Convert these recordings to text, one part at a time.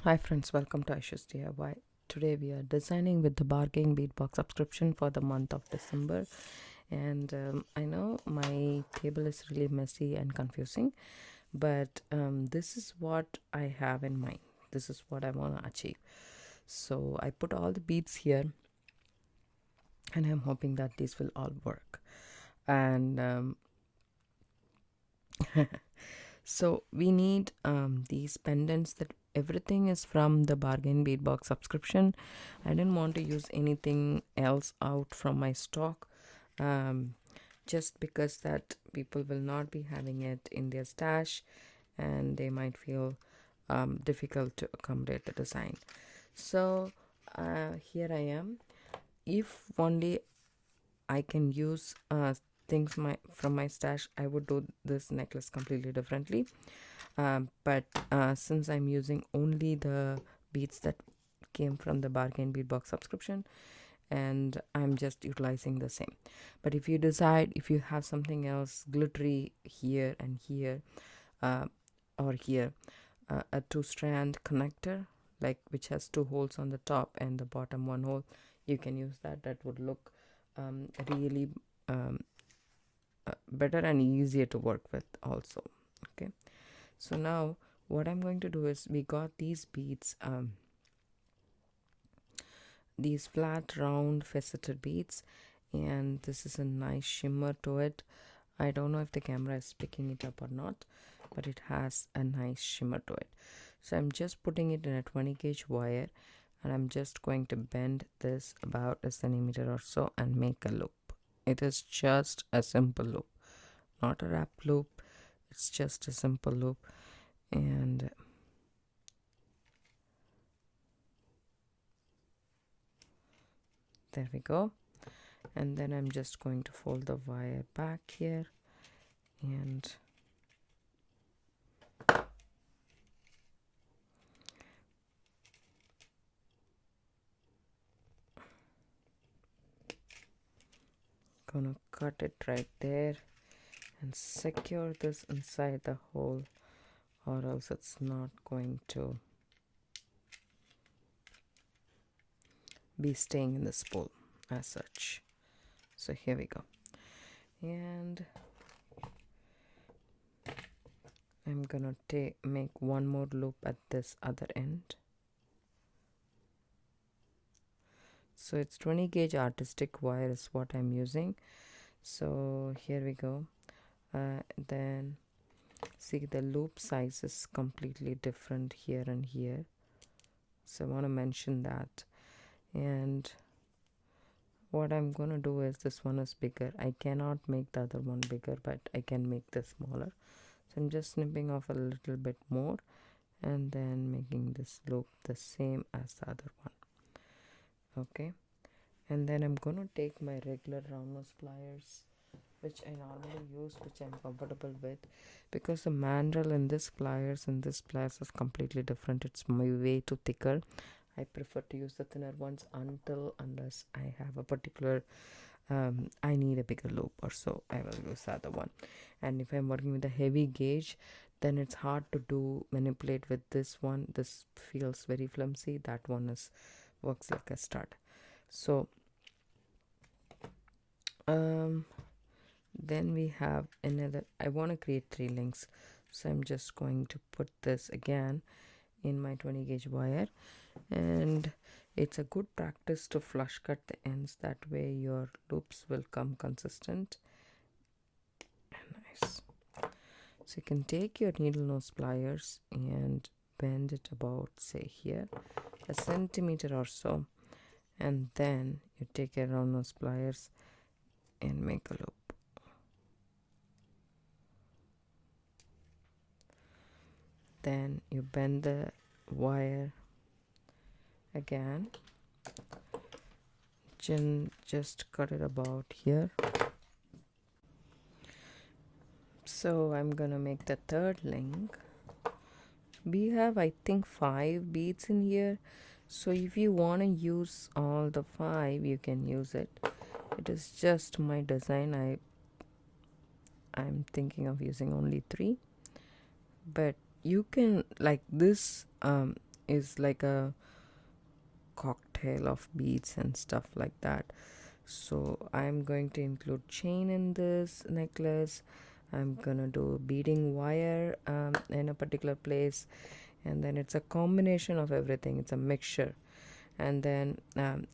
Hi friends, welcome to Aisha's DIY. Today we are designing with the Bargain Bead Box Subscription for the month of December. And I know my table is really messy and confusing, but this is what I have in mind. This is what I want to achieve. So I put all the beads here and I'm hoping that these will all work. And so we need these pendants. That everything is from the Bargain Bead Box Subscription. I didn't want to use anything else out from my stock, just because that people will not be having it in their stash and they might feel difficult to accommodate the design. So here I am. If only I can use things from my stash, I would do this necklace completely differently. But since I'm using only the beads that came from the Bargain Bead Box Subscription, and I'm just utilizing the same. But if you decide, if you have something else glittery here and here, or here, a 2-strand connector, like which has 2 holes on the top and the bottom 1 hole, you can use that. That would look really better and easier to work with also. Okay, so now what I'm going to do is, we got these beads, these flat round faceted beads, and this is a nice shimmer to it. I don't know if the camera is picking it up or not, but it has a nice shimmer to it. So I'm just putting it in a 20 gauge wire, and I'm just going to bend this about a centimeter or so and make a loop. It is just a simple loop, not a wrap loop. It's just a simple loop. And there we go. And then I'm just going to fold the wire back here and gonna cut it right there and secure this inside the hole, or else it's not going to be staying in the spool as such. So here we go, and I'm gonna make one more loop at this other end. So it's 20 gauge artistic wire is what I'm using. So here we go. Then see, the loop size is completely different here and here, so I want to mention that. And what I'm gonna do is, this one is bigger. I cannot make the other one bigger, but I can make this smaller. So I'm just snipping off a little bit more and then making this loop the same as the other one. Okay, and then I'm gonna take my regular round nose pliers, which I normally use, which I'm comfortable with, because the mandrel in this pliers and this pliers is completely different. It's way too thicker. I prefer to use the thinner ones unless I have a particular I need a bigger loop or so, I will use the other one. And if I'm working with a heavy gauge, then it's hard to manipulate with this one. This feels very flimsy. That one works like a stud. So then we have another. I want to create 3 links, so I'm just going to put this again in my 20 gauge wire, and it's a good practice to flush cut the ends. That way your loops will come consistent and nice. So you can take your needle nose pliers and bend it about, say here, a centimeter or so, and then you take your round nose pliers and make a loop. Then you bend the wire again, just cut it about here. So I'm gonna make the 3rd link. We have, I think, 5 beads in here, so if you want to use all the 5, you can use it. It is just my design. I'm thinking of using only 3, but you can, like this, is like a cocktail of beads and stuff like that. So I'm going to include chain in this necklace. I'm gonna do beading wire in a particular place, and then it's a combination of everything. It's a mixture, and then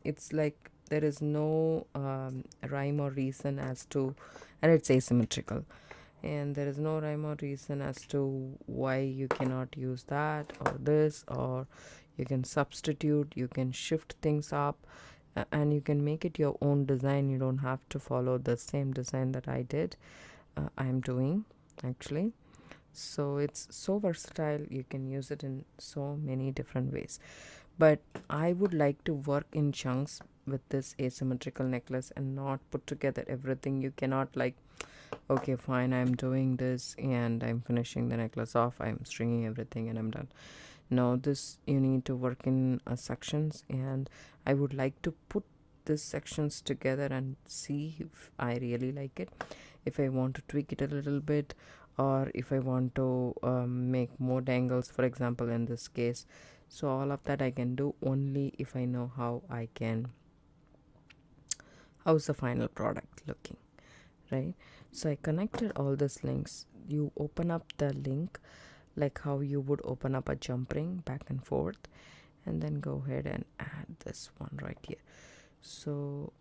it's like there is no rhyme or reason as to, and it's asymmetrical, and there is no rhyme or reason as to why you cannot use that or this, or you can substitute, you can shift things up, and you can make it your own design. You don't have to follow the same design that I did. I'm doing actually. So it's so versatile, you can use it in so many different ways. But I would like to work in chunks with this asymmetrical necklace and not put together everything. You cannot like, okay fine, I'm doing this and I'm finishing the necklace off, I'm stringing everything and I'm done. No, this you need to work in sections, and I would like to put these sections together and see if I really like it, if I want to tweak it a little bit, or if I want to make more dangles, for example, in this case. So all of that I can do only if I know how's the final product looking, right? So I connected all these links. You open up the link like how you would open up a jump ring, back and forth, and then go ahead and add this one right here. So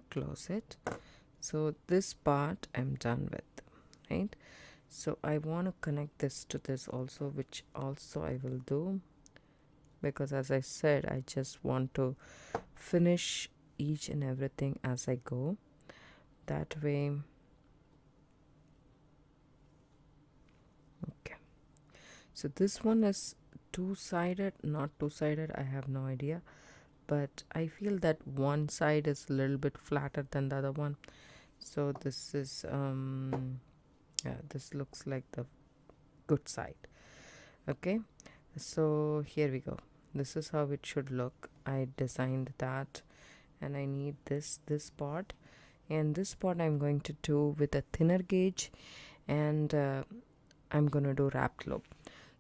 close it. So this part I'm done with, right? So I want to connect this to this also, which also I will do, because as I said, I just want to finish each and everything as I go. That way, okay. So this one is two-sided, not two-sided, I have no idea, but I feel that one side is a little bit flatter than the other one. So this is yeah, this looks like the good side. Okay, so here we go. This is how it should look. I designed that, and I need this part, and this part I'm going to do with a thinner gauge, and I'm gonna do wrapped loop.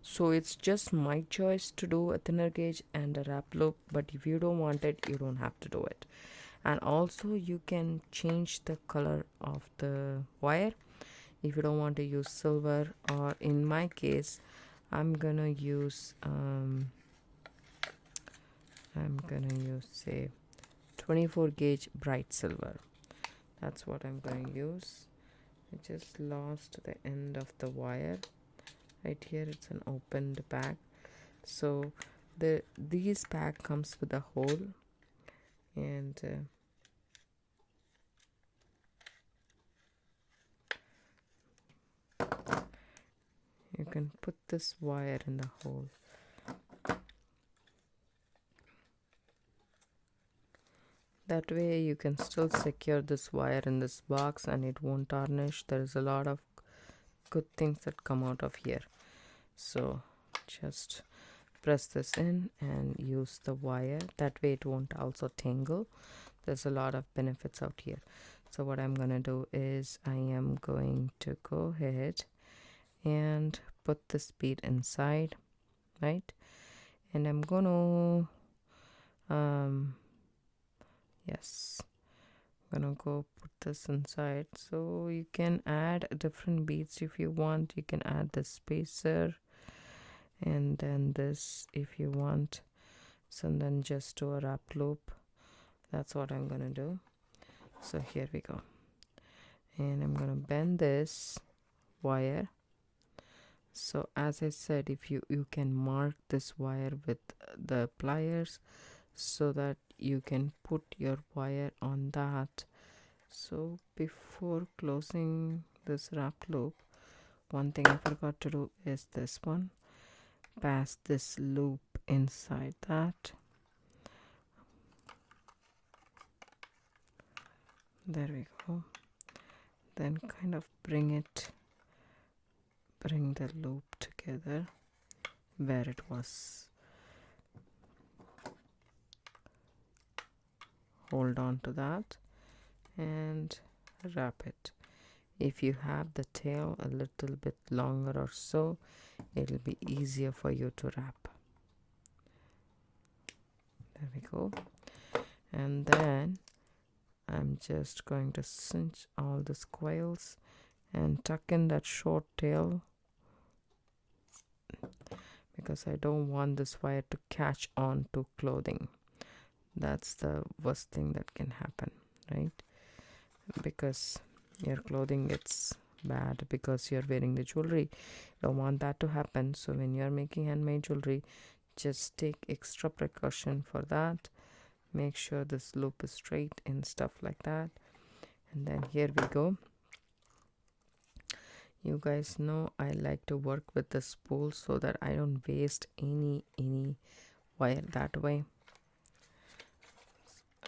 So it's just my choice to do a thinner gauge and a wrap loop, but if you don't want it, you don't have to do it. And also you can change the color of the wire if you don't want to use silver, or in my case I'm gonna use say 24 gauge bright silver. That's what I'm going to use. I just lost the end of the wire right here. It's an opened bag, so these bag comes with a hole, and you can put this wire in the hole. That way you can still secure this wire in this box and it won't tarnish. There is a lot of good things that come out of here. So just press this in and use the wire. That way it won't also tangle. There's a lot of benefits out here. So what I'm gonna do is I am going to go ahead and put this bead inside, right? And I'm gonna yes, I'm gonna go put this inside. So you can add different beads if you want. You can add the spacer and then this if you want. So then just do a wrap loop. That's what I'm gonna do. So here we go, and I'm gonna bend this wire. So as I said, if you can mark this wire with the pliers so that you can put your wire on that. So before closing this wrap loop, one thing I forgot to do is this one. Pass this loop inside that. There we go. Then kind of bring the loop together where it was. Hold on to that and wrap it. If you have the tail a little bit longer or so, it'll be easier for you to wrap. There we go. And then I'm just going to cinch all the coils and tuck in that short tail, because I don't want this wire to catch on to clothing. That's the worst thing that can happen, right? Because your clothing gets bad because you're wearing the jewelry. Don't want that to happen. So when you're making handmade jewelry, just take extra precaution for that. Make sure this loop is straight and stuff like that. And then here we go. You guys know I like to work with the spool so that I don't waste any wire that way.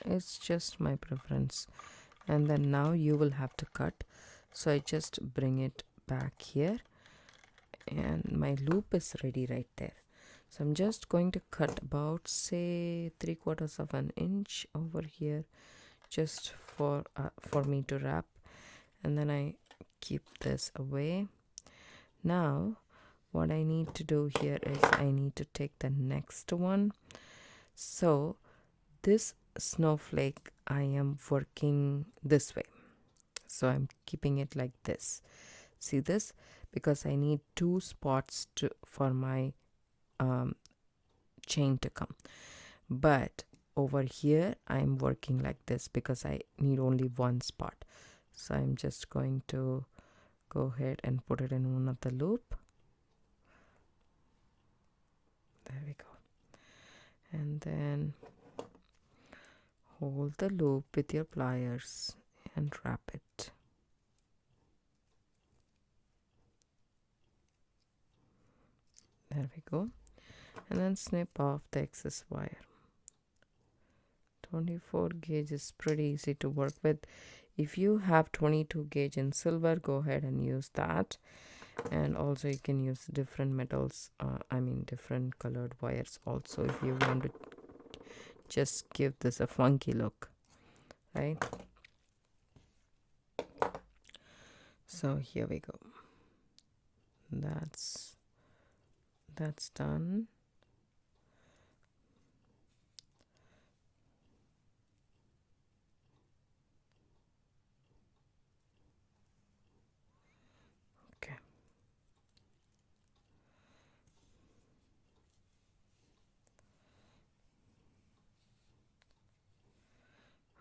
It's just my preference. And then now you will have to cut, so I just bring it back here and my loop is ready right there. So I'm just going to cut about, say, 3/4 of an inch over here, just for me to wrap, and then I keep this away. Now what I need to do here is I need to take the next one. So this snowflake I am working this way, so I'm keeping it like this. See this? Because I need 2 spots for my chain to come, but over here I'm working like this because I need only 1 spot. So I'm just going to go ahead and put it in one of the loop. There we go. And then hold the loop with your pliers and wrap it. There we go. And then snip off the excess wire. 24 gauge is pretty easy to work with. If you have 22 gauge in silver, go ahead and use that. And also you can use different metals, different colored wires also, if you want to just give this a funky look, right? So here we go. That's done. Okay.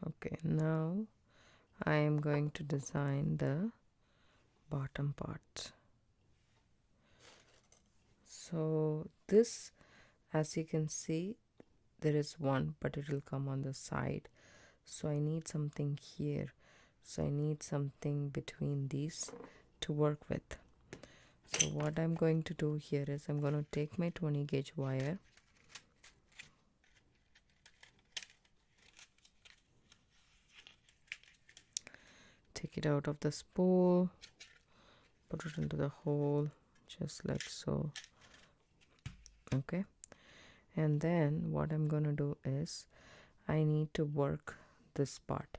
Okay, now I am going to design the bottom part. So this, as you can see, there is one, but it will come on the side. So I need something here. So I need something between these to work with. So what I'm going to do here is I'm going to take my 20 gauge wire, take it out of the spool, put it into the hole just like so. Okay, and then what I'm going to do is I need to work this part,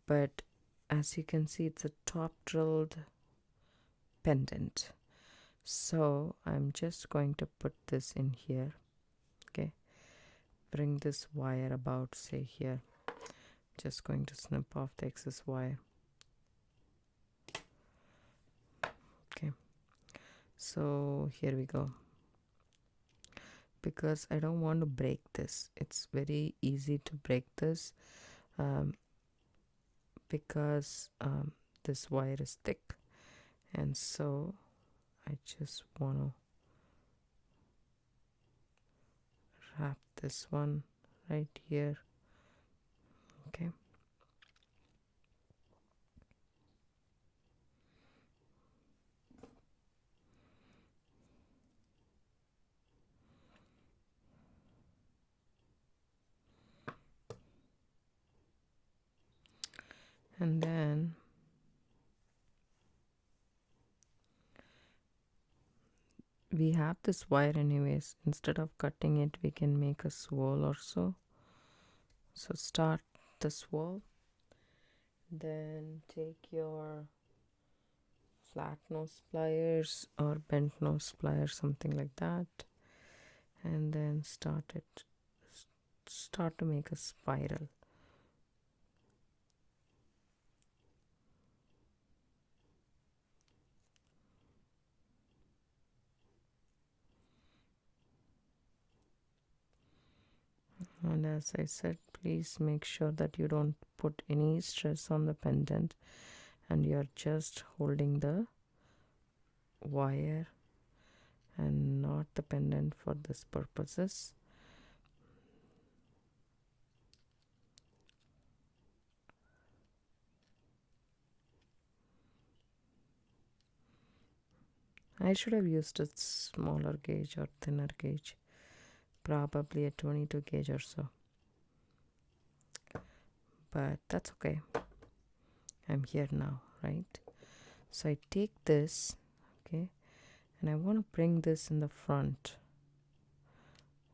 but as you can see, it's a top drilled pendant. So I'm just going to put this in here. Okay, bring this wire about, say, here. Just going to snip off the excess wire. Okay, so here we go. Because I don't want to break this, it's very easy to break this because this wire is thick, and so I just want to wrap this one right here. Okay, and then we have this wire anyways. Instead of cutting it, we can make a swirl or so. So start the swirl, then take your flat nose pliers or bent nose pliers, something like that, and then start to make a spiral. And as I said, please make sure that you don't put any stress on the pendant and you're just holding the wire and not the pendant for this purposes. I should have used a smaller gauge or thinner gauge, probably a 22 gauge or so, but that's okay. I'm here now, right? So I take this, okay, and I want to bring this in the front.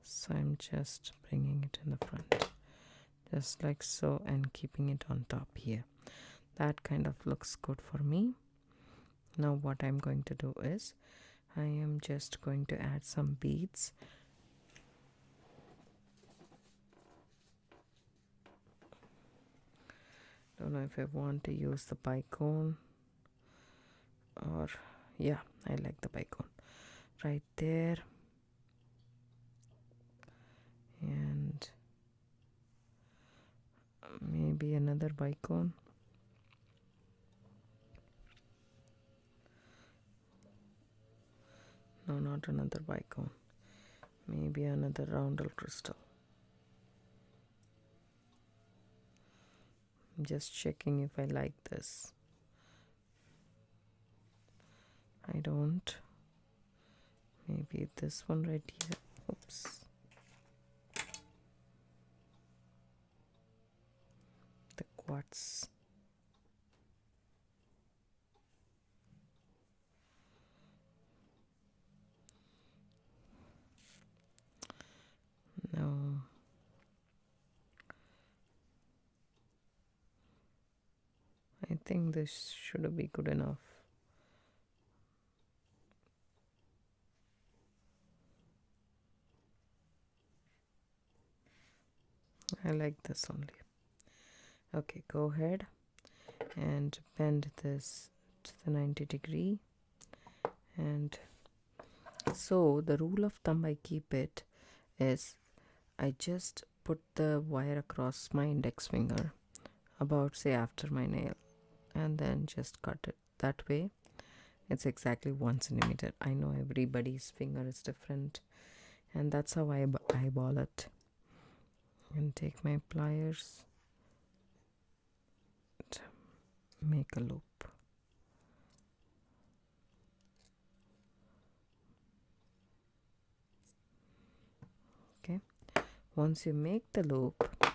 So I'm just bringing it in the front, just like so, and keeping it on top here. That kind of looks good for me. Now what I'm going to do is I am just going to add some beads. Don't know if I want to use the bicone or, yeah, I like the bicone right there. And maybe another bicone. No, not another bicone. Maybe another roundel crystal. I'm just checking if I like this. I don't. Maybe this one right here. Oops. The quartz. No. I think this should be good enough. I like this only. Okay, go ahead and bend this to the 90 degree. And so the rule of thumb I keep it is I just put the wire across my index finger about, say, after my nail, and then just cut it. That way it's exactly 1 centimeter. I know everybody's finger is different, and that's how I eyeball it. And take my pliers, make a loop. Okay, once you make the loop,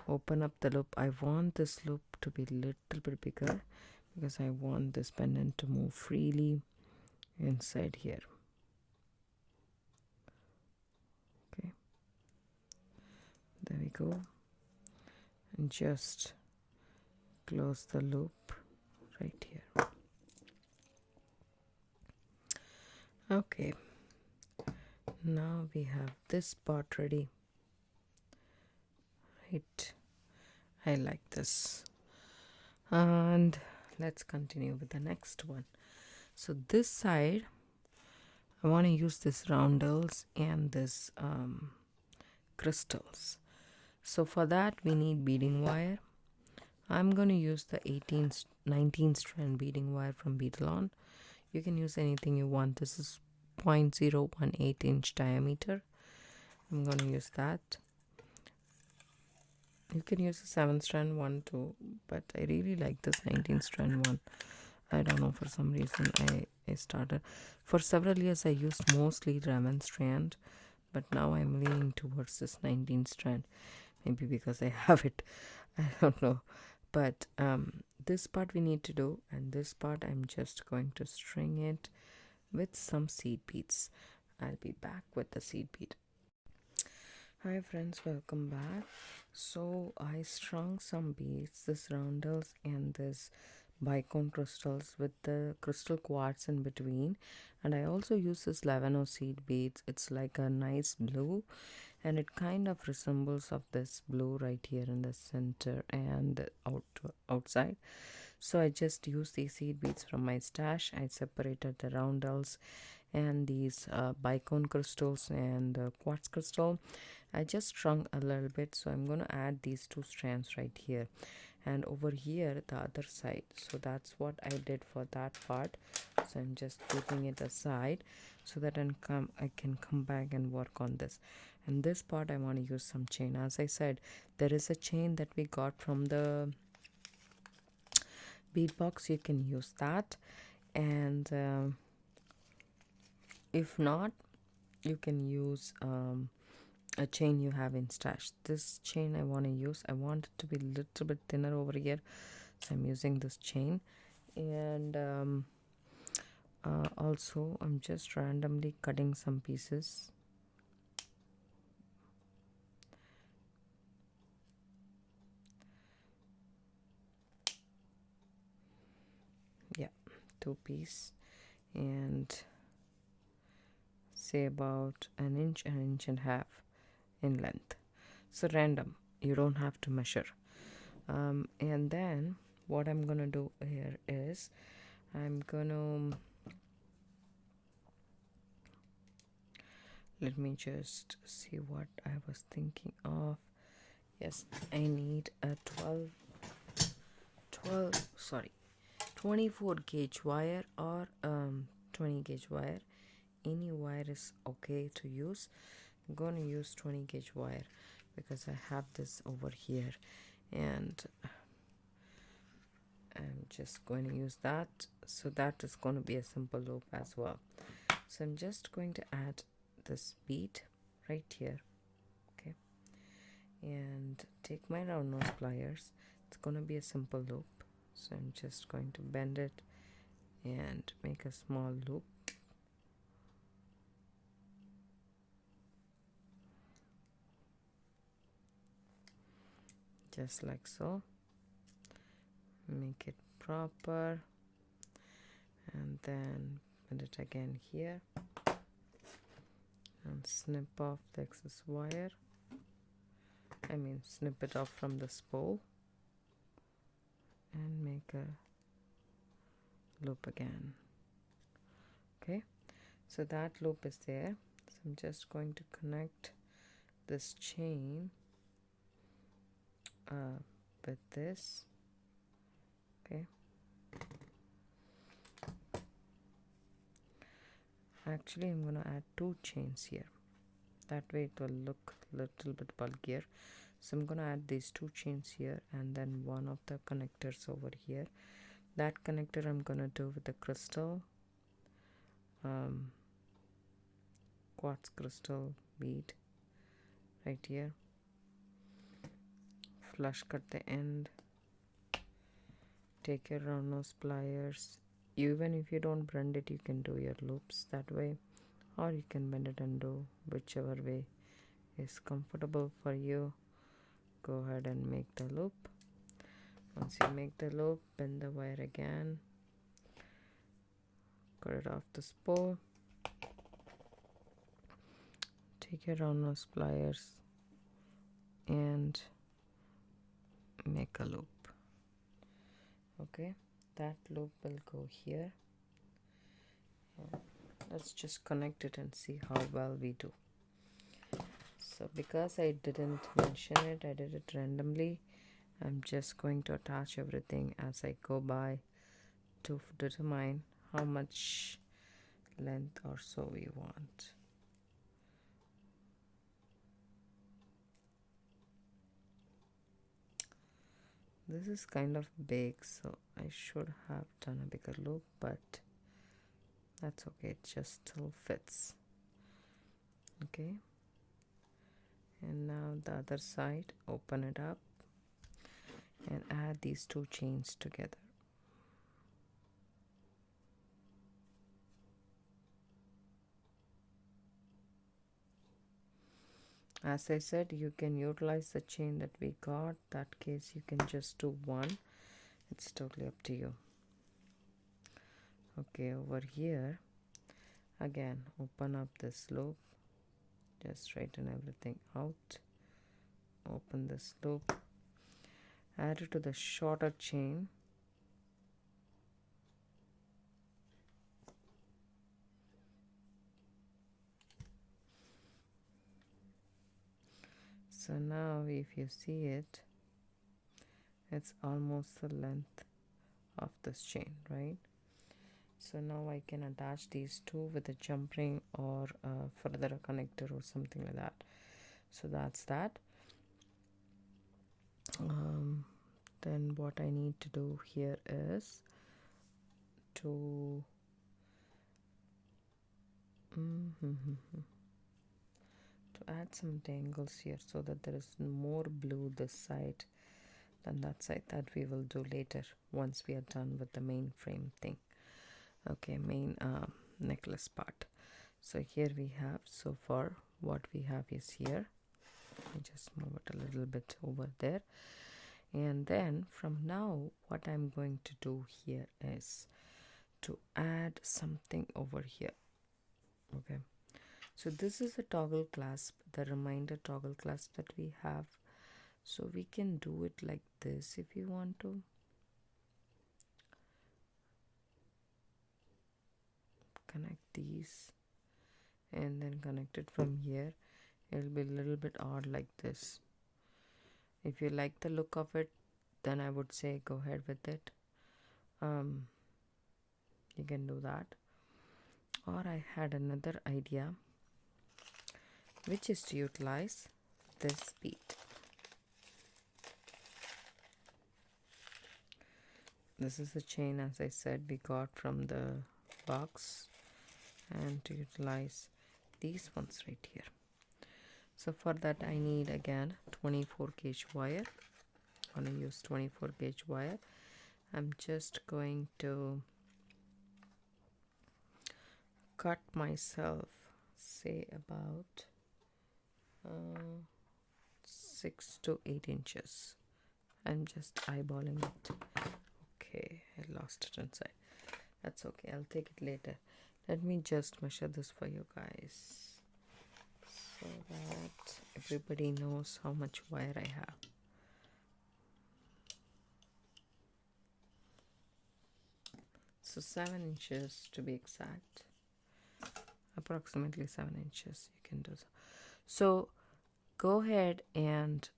open up the loop. I want this loop to be little bit bigger because I want this pendant to move freely inside here. Okay, there we go. And just close the loop right here. Okay, now we have this part ready. Right, I like this. And let's continue with the next one. So this side I want to use this roundels and this crystals. So for that we need beading wire. I'm going to use the 19 strand beading wire from Beadalon. You can use anything you want. This is 0.018 inch diameter. I'm going to use that. You can use a 7 strand one too, but I really like this 19 strand one. I don't know, for some reason I started. For several years I used mostly 11 strand, but now I'm leaning towards this 19 strand. Maybe because I have it, I don't know. But this part we need to do, and this part I'm just going to string it with some seed beads. I'll be back with the seed bead. Hi friends, welcome back. So I strung some beads, this roundels and this bicone crystals with the crystal quartz in between. And I also use this lavender seed beads. It's like a nice blue, and it kind of resembles of this blue right here in the center and outside. So I just use these seed beads from my stash. I separated the roundels and these bicone crystals and quartz crystal. I just shrunk a little bit, so I'm going to add these two strands right here and over here the other side. So that's what I did for that part. So I'm just keeping it aside so that I can come back and work on this. And this part I want to use some chain. As I said, there is a chain that we got from the bead box. You can use that, and if not, you can use a chain you have in stash. This chain I want to use, I want it to be a little bit thinner over here, so I'm using this chain. And also I'm just randomly cutting some pieces. Yeah, 2 piece, and say about an inch and a half in length. So random, you don't have to measure. And then what I'm gonna do here is I'm gonna let me just see what I was thinking of. Yes, I need a 24 gauge wire or 20 gauge wire. Any wire is okay to use. I'm going to use 20 gauge wire because I have this over here, and I'm just going to use that. So that is going to be a simple loop as well. So I'm just going to add this bead right here, okay, and take my round nose pliers. It's going to be a simple loop, so I'm just going to bend it and make a small loop. Just like so. Make it proper, and then put it again here and snip off the excess wire. Snip it off from the spool and make a loop again. Okay, so that loop is there. So I'm just going to connect this chain with this. Okay, actually I'm gonna add 2 chains here, that way it will look a little bit bulkier. So I'm gonna add these 2 chains here and then one of the connectors over here. That connector I'm gonna do with the crystal quartz crystal bead right here. Flush cut the end. Take your round nose pliers. Even if you don't bend it, you can do your loops that way, or you can bend it and do whichever way is comfortable for you. Go ahead and make the loop. Once you make the loop, bend the wire again, cut it off the spool, take your round nose pliers and make a loop. Okay, that loop will go here. Let's just connect it and see how well we do. So because I didn't mention it, I did it randomly. I'm just going to attach everything as I go by to determine how much length or so we want. This is kind of big, so I should have done a bigger loop, but that's okay, it just still fits. Okay, and now the other side, open it up and add these 2 chains together. As I said, you can utilize the chain that we got. That case you can just do 1. It's totally up to you. Okay, over here again, open up this loop, just straighten everything out, open this loop, add it to the shorter chain, so now if you see it, it's almost the length of this chain, right? So now I can attach these two with a jump ring or further a connector or something like that. So that's that. Then what I need to do here is to add some tangles here so that there is more blue this side than that side. That we will do later once we are done with the main frame thing. Okay, main necklace part. So here we have, so far what we have is here. Let me just move it a little bit over there. And then from now what I'm going to do here is to add something over here. Okay, so this is a toggle clasp, the reminder toggle clasp that we have. So we can do it like this if you want to. Connect these and then connect it from here. It'll be a little bit odd like this. If you like the look of it, then I would say go ahead with it. You can do that. Or I had another idea, which is to utilize this bead. This is the chain, as I said, we got from the box, and to utilize these ones right here. So for that I need again 24 gauge wire. I'm going to use 24 gauge wire. I'm just going to cut myself, say about 6 to 8 inches. I'm just eyeballing it. Okay, I lost it inside. That's okay, I'll take it later. Let me just measure this for you guys so that everybody knows how much wire I have. So 7 inches to be exact, approximately 7 inches you can do so. So go ahead and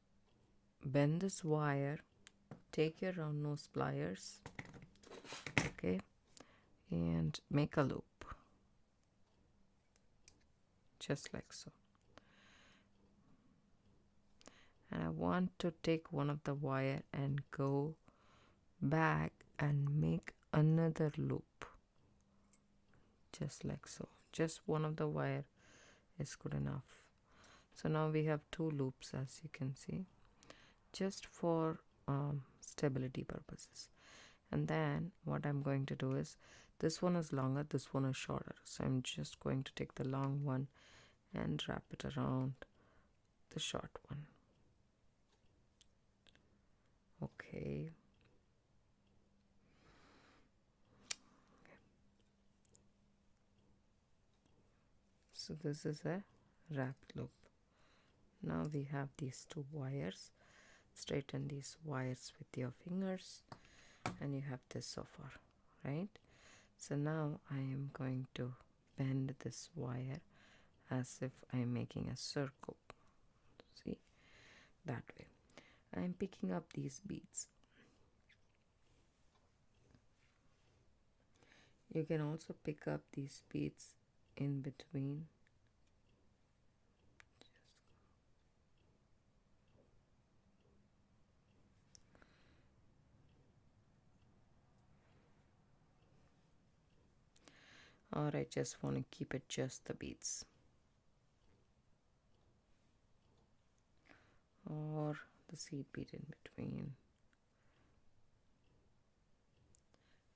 bend this wire, take your round nose pliers, okay, and make a loop just like so. And I want to take one of the wire and go back and make another loop just like so. Just one of the wire is good enough. So now we have 2 loops, as you can see, just for stability purposes. And then what I'm going to do is, this one is longer, this one is shorter, so I'm just going to take the long one and wrap it around the short one. Okay. So this is a wrapped loop. Now we have these 2 wires. Straighten these wires with your fingers and you have this so far, right? So now I am going to bend this wire as if I am making a circle. See, that way. I am picking up these beads. You can also pick up these beads in between. Or I just want to keep it just the beads. Or the seed bead in between.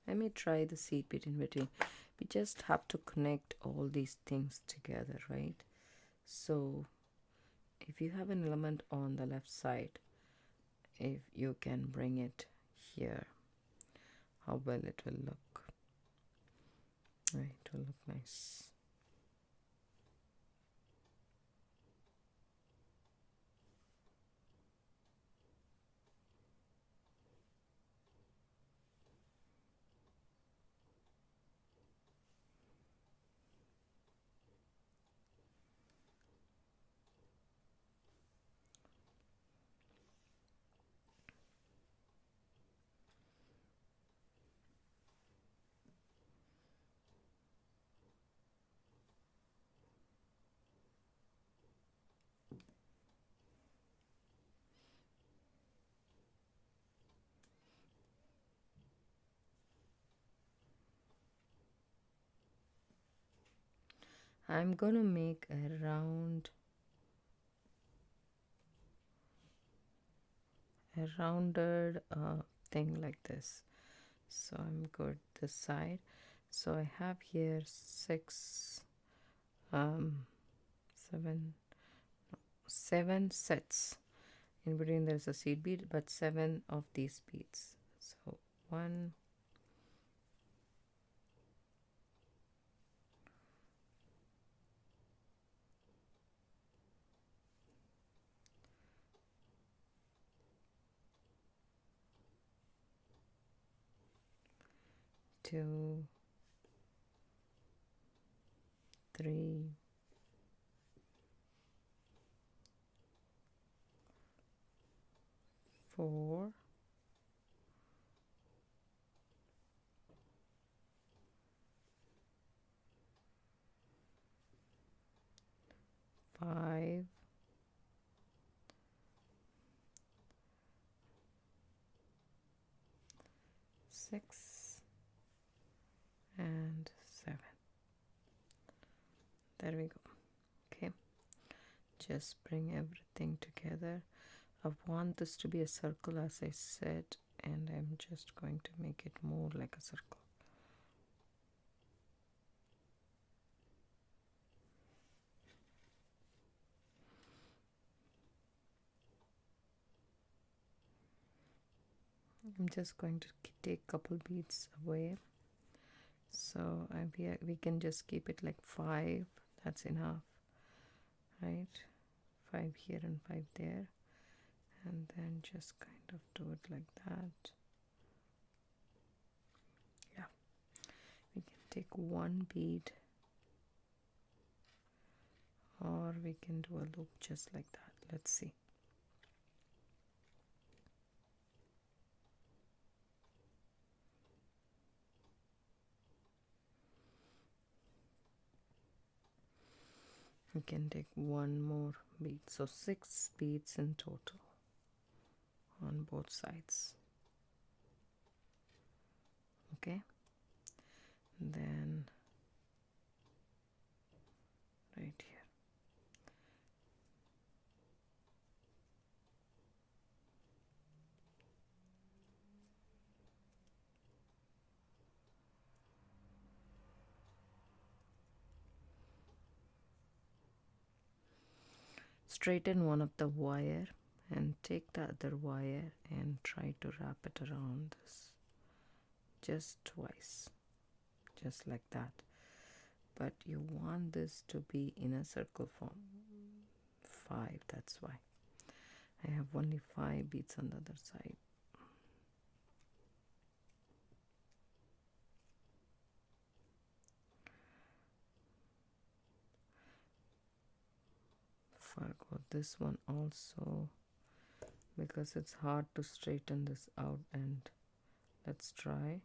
I may try the seed bead in between. We just have to connect all these things together, right? So if you have an element on the left side, if you can bring it here, how well it will look. Right, it will look nice. I'm gonna make a rounded thing like this. So I'm good this side. So I have here 7 sets. In between there's a seed bead, but 7 of these beads. So 1, 2, 3, 4, 5, 6, and 7. There we go. Okay, just bring everything together. I want this to be a circle, as I said, and I'm just going to make it more like a circle. I'm just going to take a couple beads away, so we can just keep it like 5. That's enough, right? 5 here and 5 there, and then just kind of do it like that. Yeah, we can take one bead, or we can do a loop just like that. Let's see. We can take one more bead, so 6 beads in total on both sides. Okay, and then right here. Straighten one of the wire and take the other wire and try to wrap it around this just twice, just like that. But you want this to be in a circle form. 5, that's why I have only 5 beads on the other side. Forgot this one also, because it's hard to straighten this out, and let's try.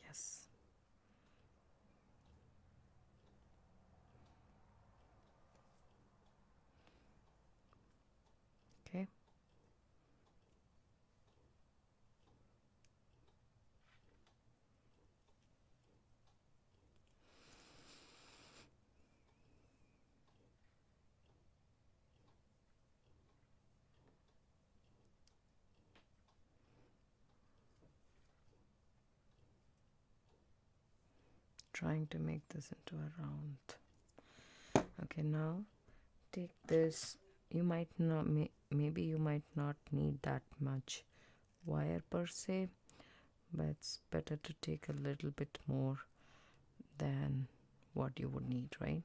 Yes. Okay. trying to make this into a round. Okay, now take this. You might not, maybe you might not need that much wire per se, but it's better to take a little bit more than what you would need, right?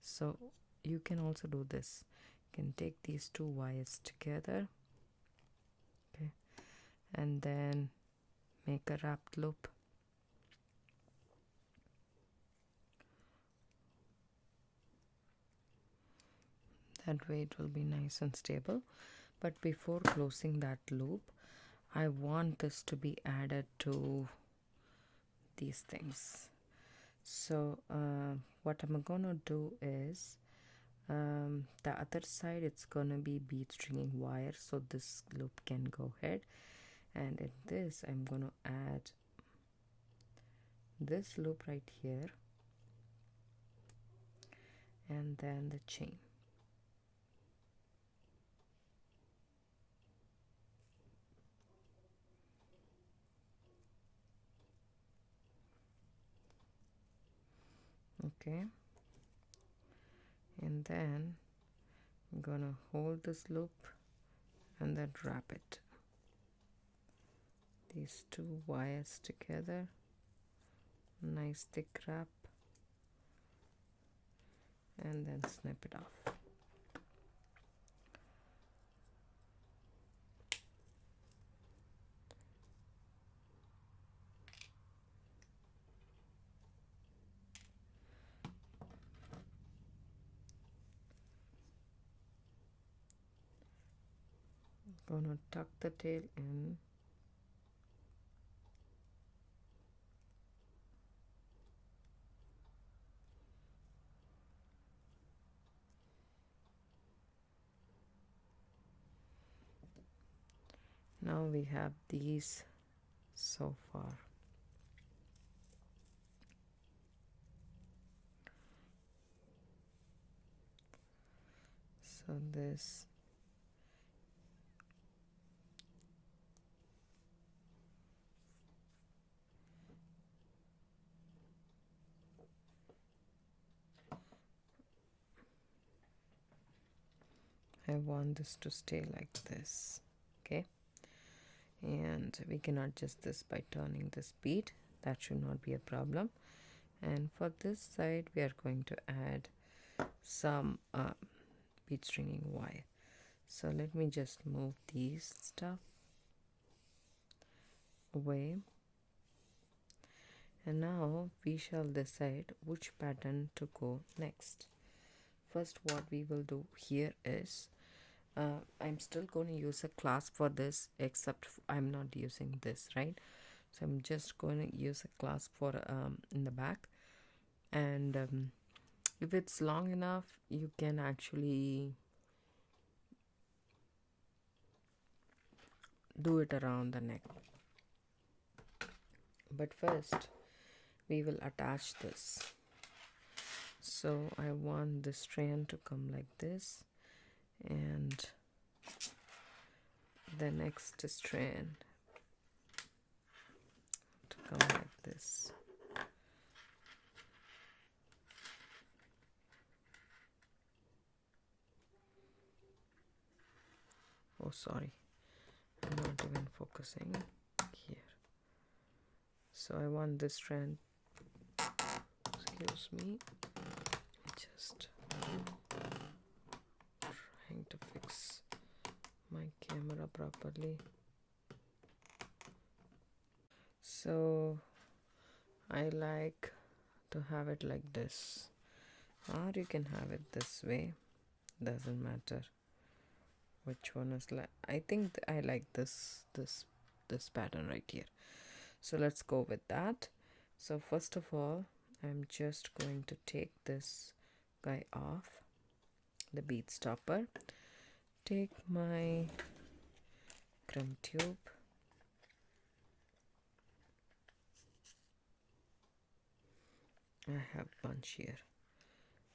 So you can also do this. You can take these two wires together, okay, and then make a wrapped loop. That way it will be nice and stable. But before closing that loop, I want this to be added to these things. So what I'm gonna do is the other side, it's gonna be bead stringing wire, so this loop can go ahead, and in this I'm gonna add this loop right here, and then the chain. Okay, and then I'm gonna hold this loop and then wrap it, these two wires together, nice thick wrap, and then snip it off. Gonna tuck the tail in. Now we have these so far. So this I want this to stay like this, okay, and we can adjust this by turning this bead. That should not be a problem. And for this side we are going to add some bead stringing wire. So let me just move these stuff away, and now we shall decide which pattern to go next. First, what we will do here is I'm still going to use a clasp for this, except I'm not using this, right? So I'm just going to use a clasp for in the back, and if it's long enough you can actually do it around the neck. But first we will attach this. So I want this strand to come like this, and the next strand to come like this. Oh, sorry, I'm not even focusing here. So I want this strand, excuse me, just trying to fix my camera properly. So I like to have it like this, or you can have it this way, doesn't matter which one is like. I think I like this pattern right here, so let's go with that. So first of all, I'm just going to take this guy off, the bead stopper, take my crumb tube, I have a bunch here,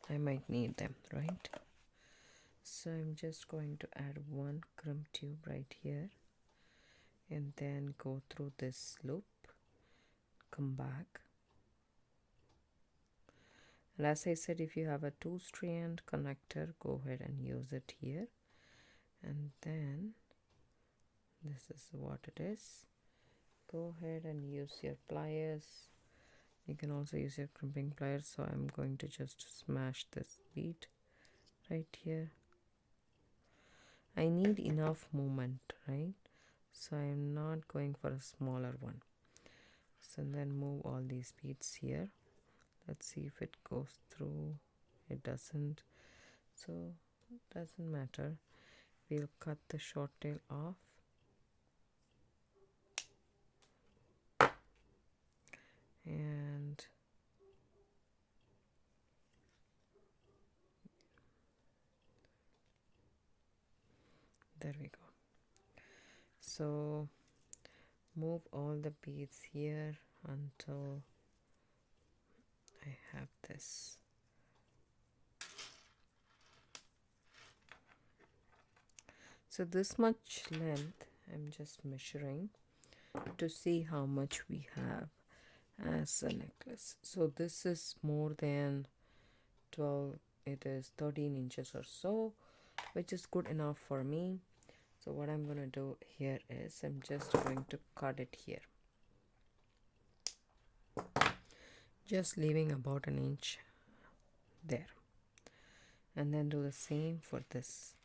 I might need them, right? So I'm just going to add one crumb tube right here, and then go through this loop, come back, And as I said, if you have a 2-strand connector, go ahead and use it here. And then this is what it is. Go ahead and use your pliers. You can also use your crimping pliers. So I'm going to just smash this bead right here. I need enough movement, right? So I'm not going for a smaller one. So then move all these beads here. Let's see if it goes through. It doesn't. So it doesn't matter. We'll cut the short tail off. And there we go. So move all the beads here until I have this. So this much length I'm just measuring to see how much we have as a necklace. So this is more than 12, it is 13 inches or so, which is good enough for me. So what I'm going to do here is I'm just going to cut it here, just leaving about an inch there, and then do the same for this.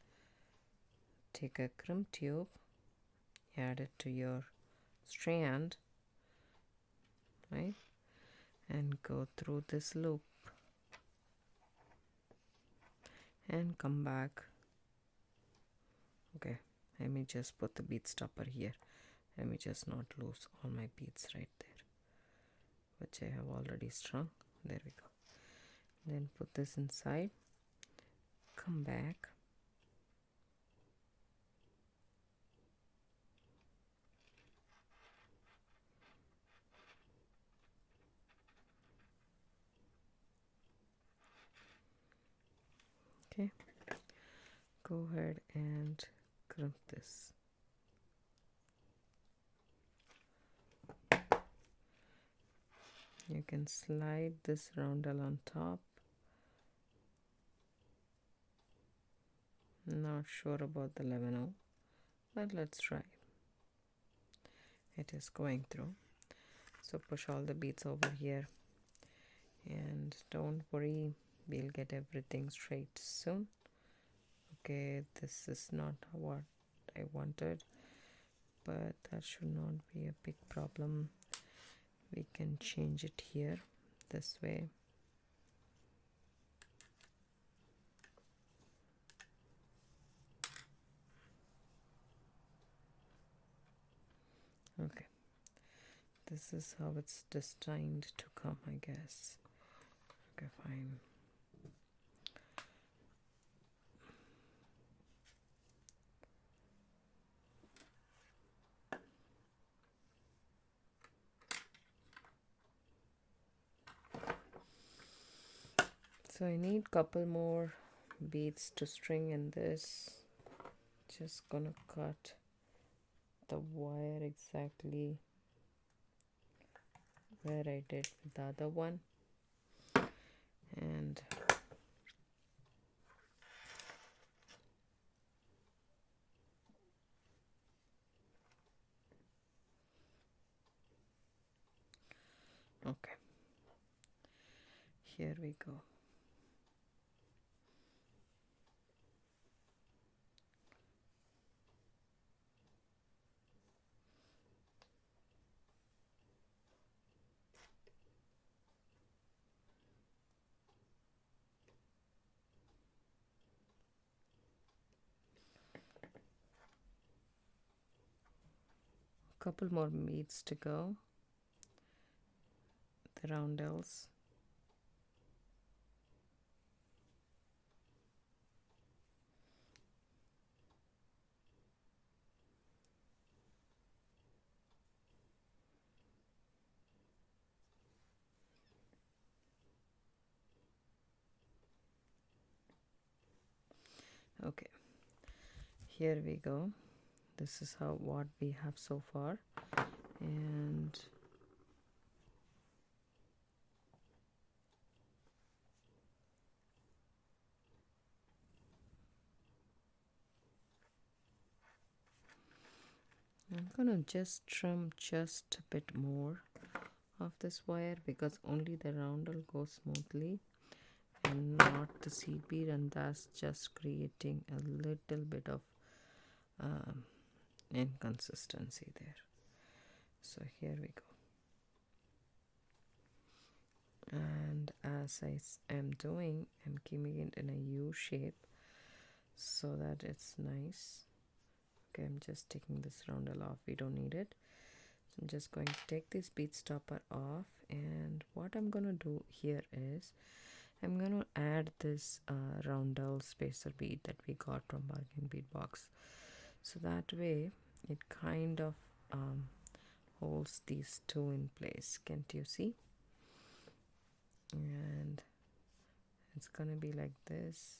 Take a crimp tube, add it to your strand, right, and go through this loop and come back. Okay, let me just put the bead stopper here. Let me just not lose all my beads right there, which I have already strung. There we go. Then put this inside, come back, okay, go ahead and crimp this. You can slide this roundel on top. Not sure about the 11-0, but let's try. It is going through. So push all the beads over here, and don't worry, we'll get everything straight soon. Okay, this is not what I wanted, but that should not be a big problem. We can change it here this way. Okay, this is how it's destined to come, I guess. Okay, fine. So I need couple more beads to string in this. Just gonna cut the wire exactly where I did with the other one, and okay, here we go. Couple more beads to go, the roundels. Okay, here we go. This is how what we have so far, and I'm gonna just trim just a bit more of this wire because only the roundel goes smoothly and not the seed bead, and that's just creating a little bit of inconsistency there. So here we go. And as I am doing, I'm keeping it in a U shape so that it's nice. Okay, I'm just taking this roundel off, we don't need it. So I'm just going to take this bead stopper off, and what I'm gonna do here is I'm gonna add this roundel spacer bead that we got from Bargain Bead Box, so that way it kind of holds these two in place. Can't you see? And it's gonna be like this.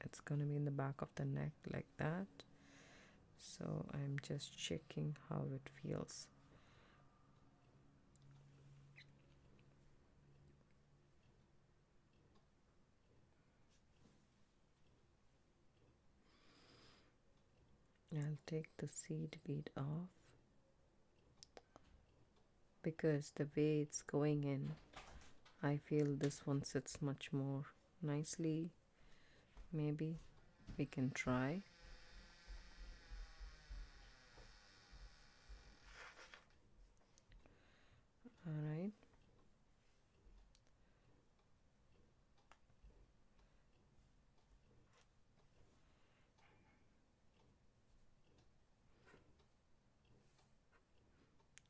It's gonna be in the back of the neck like that. So I'm just checking how it feels. I'll take the seed bead off because the way it's going in, I feel this one sits much more nicely. Maybe we can try. All right.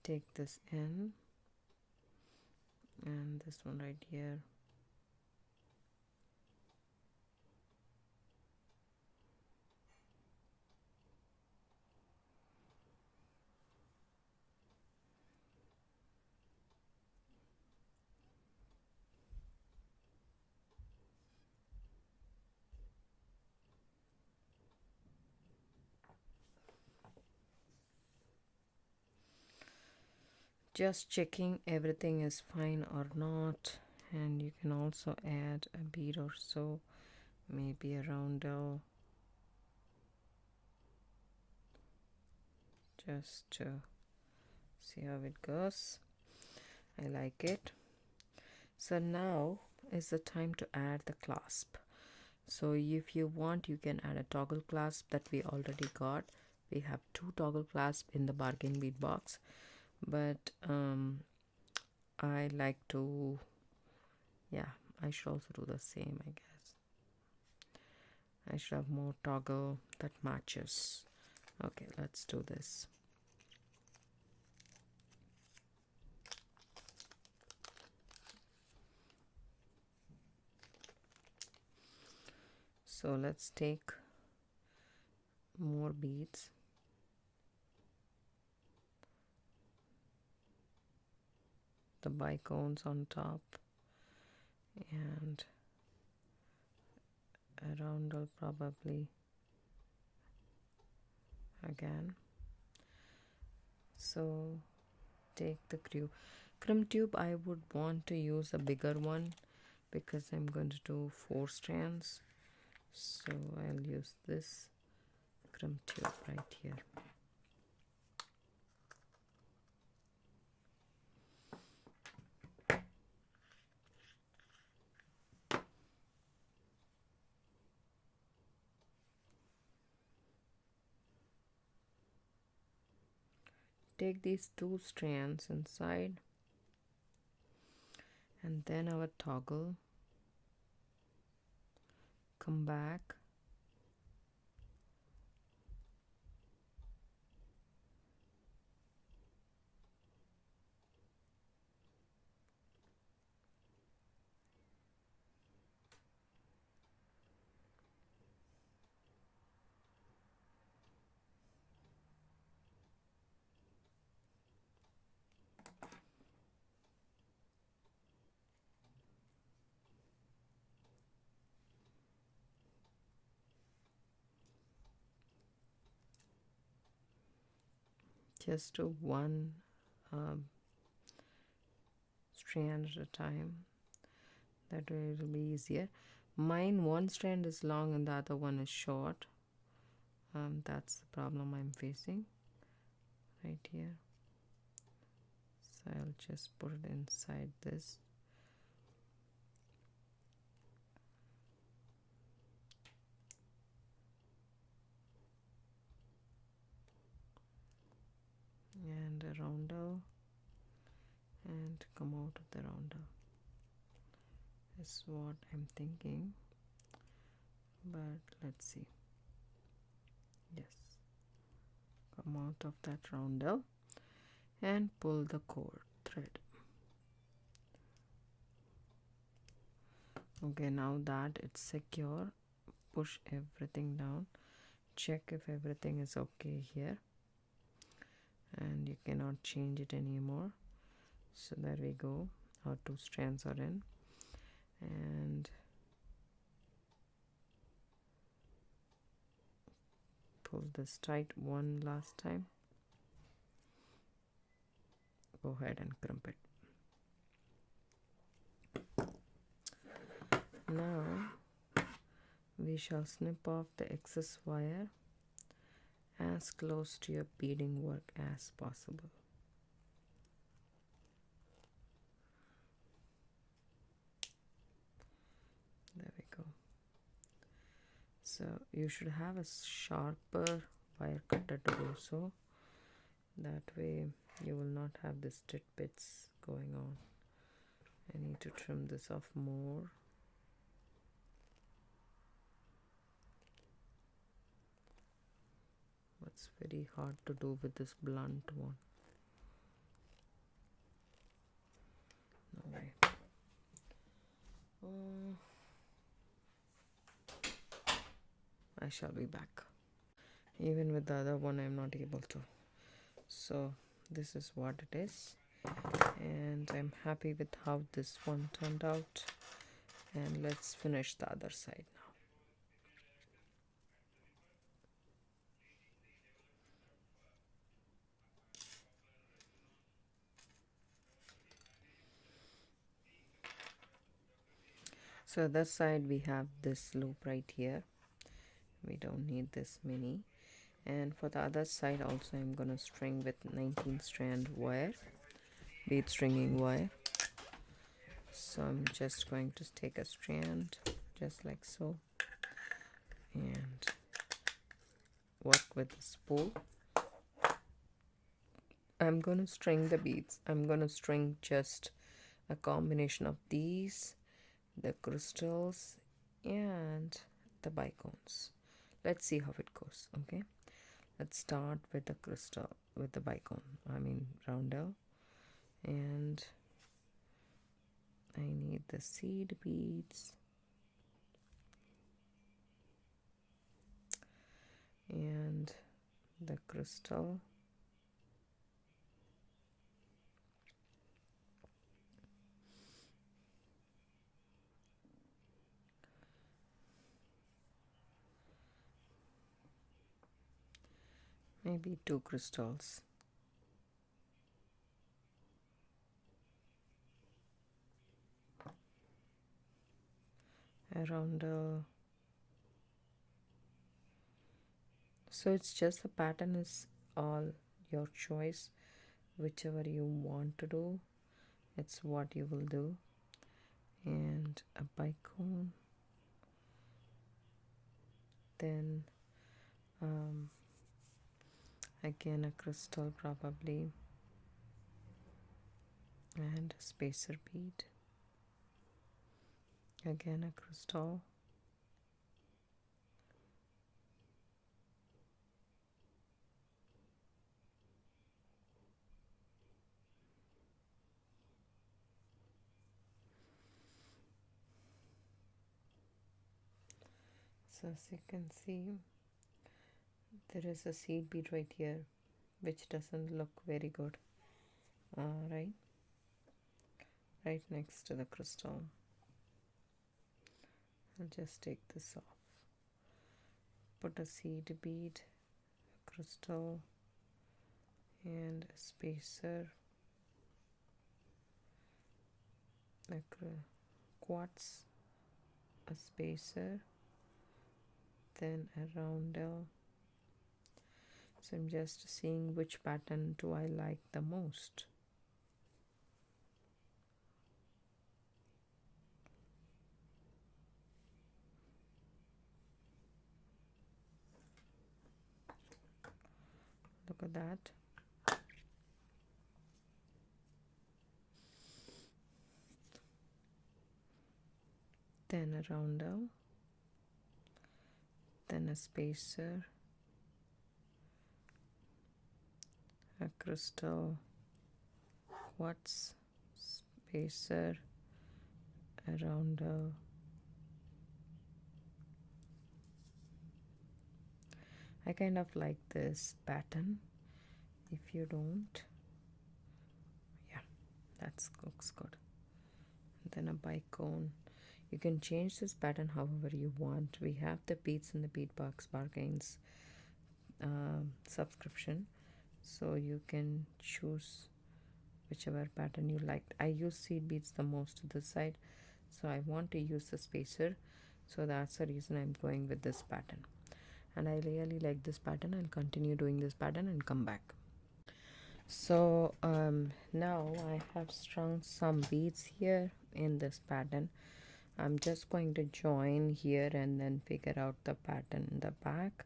Take this in, and this one right here. Just checking everything is fine or not, and you can also add a bead or so, maybe a roundel, just to see how it goes. I like it. So now is the time to add the clasp. So if you want, you can add a toggle clasp that we already got. We have 2 toggle clasps in the Bargain Bead Box, but I like to, yeah, I should also do the same, I guess. I should have more toggle that matches. Okay, let's do this. So let's take more beads. The bicones on top and a roundel probably again. So take the crumb tube. I would want to use a bigger one because I'm going to do 4 strands, so I'll use this crumb tube right here. Take these 2 strands inside, and then our toggle, come back, just do 1 strand at a time. That way it will be easier. Mine, 1 strand is long and the other one is short. That's the problem I'm facing right here. So I'll just put it inside this. And a roundel, and come out of the roundel is what I'm thinking, but let's see. Yes, come out of that roundel and pull the cord thread. Okay, now that it's secure, push everything down, check if everything is okay here, and you cannot change it anymore. So there we go, our 2 strands are in, and pull this tight one last time. Go ahead and crimp it. Now we shall snip off the excess wire as close to your beading work as possible. There we go. So you should have a sharper wire cutter to do so. That way you will not have these tidbits going on. I need to trim this off more. What's very hard to do with this blunt one? No way. I shall be back. Even with the other one I'm not able to. So this is what it is, and I'm happy with how this one turned out, and let's finish the other side now. So this side we have this loop right here. We don't need this many. And for the other side also I'm gonna string with 19 strand wire, bead stringing wire. So I'm just going to take a strand just like so and work with the spool. I'm gonna string the beads. I'm gonna string just a combination of these, the crystals and the bicones. Let's see how it goes. Okay, let's start with the crystal, with the bicone, roundel, and I need the seed beads and the crystal, maybe 2 crystals, a roundel. So it's just the pattern is all your choice, whichever you want to do, it's what you will do. And a bicone, then again a crystal probably, and a spacer bead, again a crystal, so as you can see there is a seed bead right here which doesn't look very good, right next to the crystal. I'll just take this off, put a seed bead, a crystal and a spacer, a quartz, a spacer, then a roundel, So I'm just seeing which pattern do I like the most. Look at that. Then a roundel, then a spacer, a crystal quartz spacer, a roundel, I kind of like this pattern. If you don't, yeah, that looks good. And then a bicone. You can change this pattern however you want. We have the beads in the Bead Box Bargains subscription, so you can choose whichever pattern you liked. I use seed beads the most to this side, so I want to use the spacer, so that's the reason I'm going with this pattern. And I really like this pattern. I'll continue doing this pattern and come back. So now I have strung some beads here in this pattern. I'm just going to join here and then figure out the pattern in the back.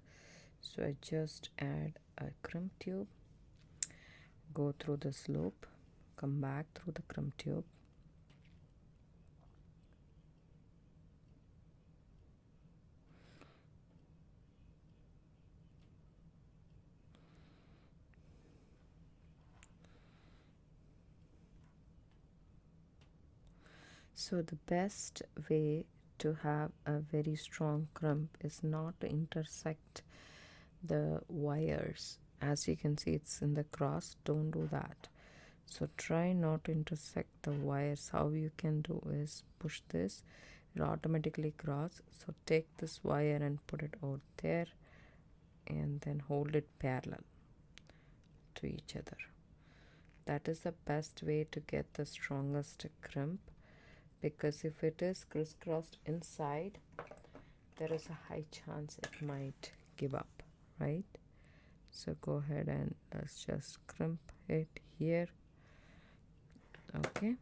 So I just add a crimp tube, go through this loop, come back through the crimp tube, so the best way to have a very strong crimp is not to intersect the wires. As you can see, it's in the cross. Don't do that. So try not to intersect the wires. How you can do is push this, it automatically cross. So take this wire and put it out there and then hold it parallel to each other. That is the best way to get the strongest crimp, because if it is crisscrossed inside, there is a high chance it might give up, right? So go ahead and let's just crimp it here. Okay,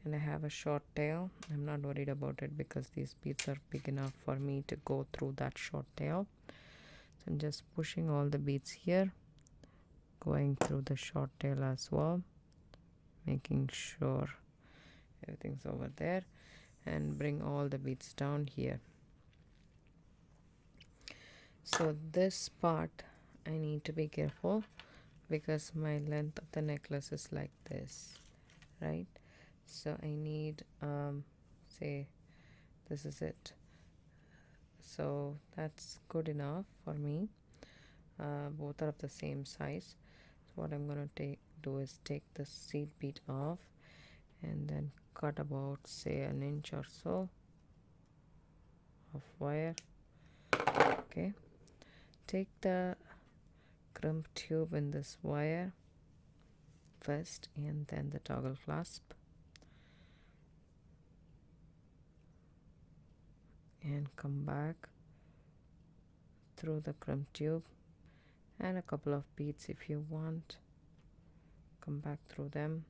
and I have a short tail. I'm not worried about it because these beads are big enough for me to go through that short tail. So I'm just pushing all the beads here, going through the short tail as well, making sure everything's over there, and bring all the beads down here. So this part I need to be careful because my length of the necklace is like this, right? So I need say this is it, so that's good enough for me. Both are of the same size. So what I'm gonna do is take the seed bead off and then cut about say an inch or so of wire. Okay, take the crimp tube in this wire first and then the toggle clasp, and come back through the crimp tube and a couple of beads if you want. Come back through them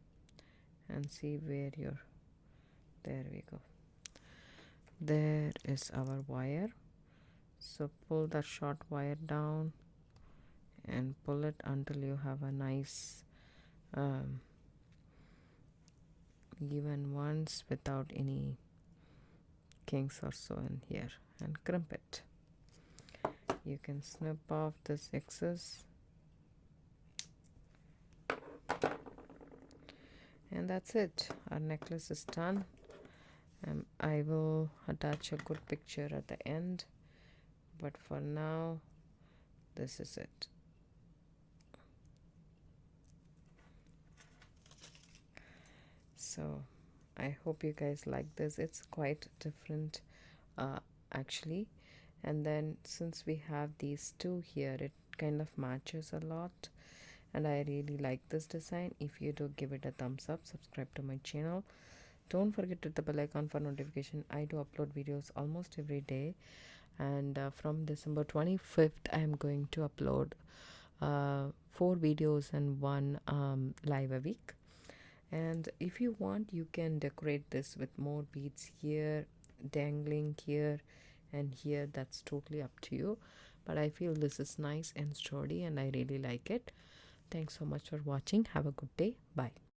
and see where you're. There we go. There is our wire. So pull the short wire down and pull it until you have a nice even ones without any kinks or so in here, and crimp it. You can snip off this excess, and that's it. Our necklace is done. I will attach a good picture at the end, but for now this is it. So I hope you guys like this. It's quite different actually, and then since we have these two here, it kind of matches a lot, and I really like this design. If you do, give it a thumbs up, subscribe to my channel, don't forget to hit the bell icon for notification. I do upload videos almost every day, and from December 25th I am going to upload 4 videos and 1 live a week. And if you want, you can decorate this with more beads here, dangling here and here. That's totally up to you, but I feel this is nice and sturdy and I really like it. Thanks so much for watching. Have a good day. Bye.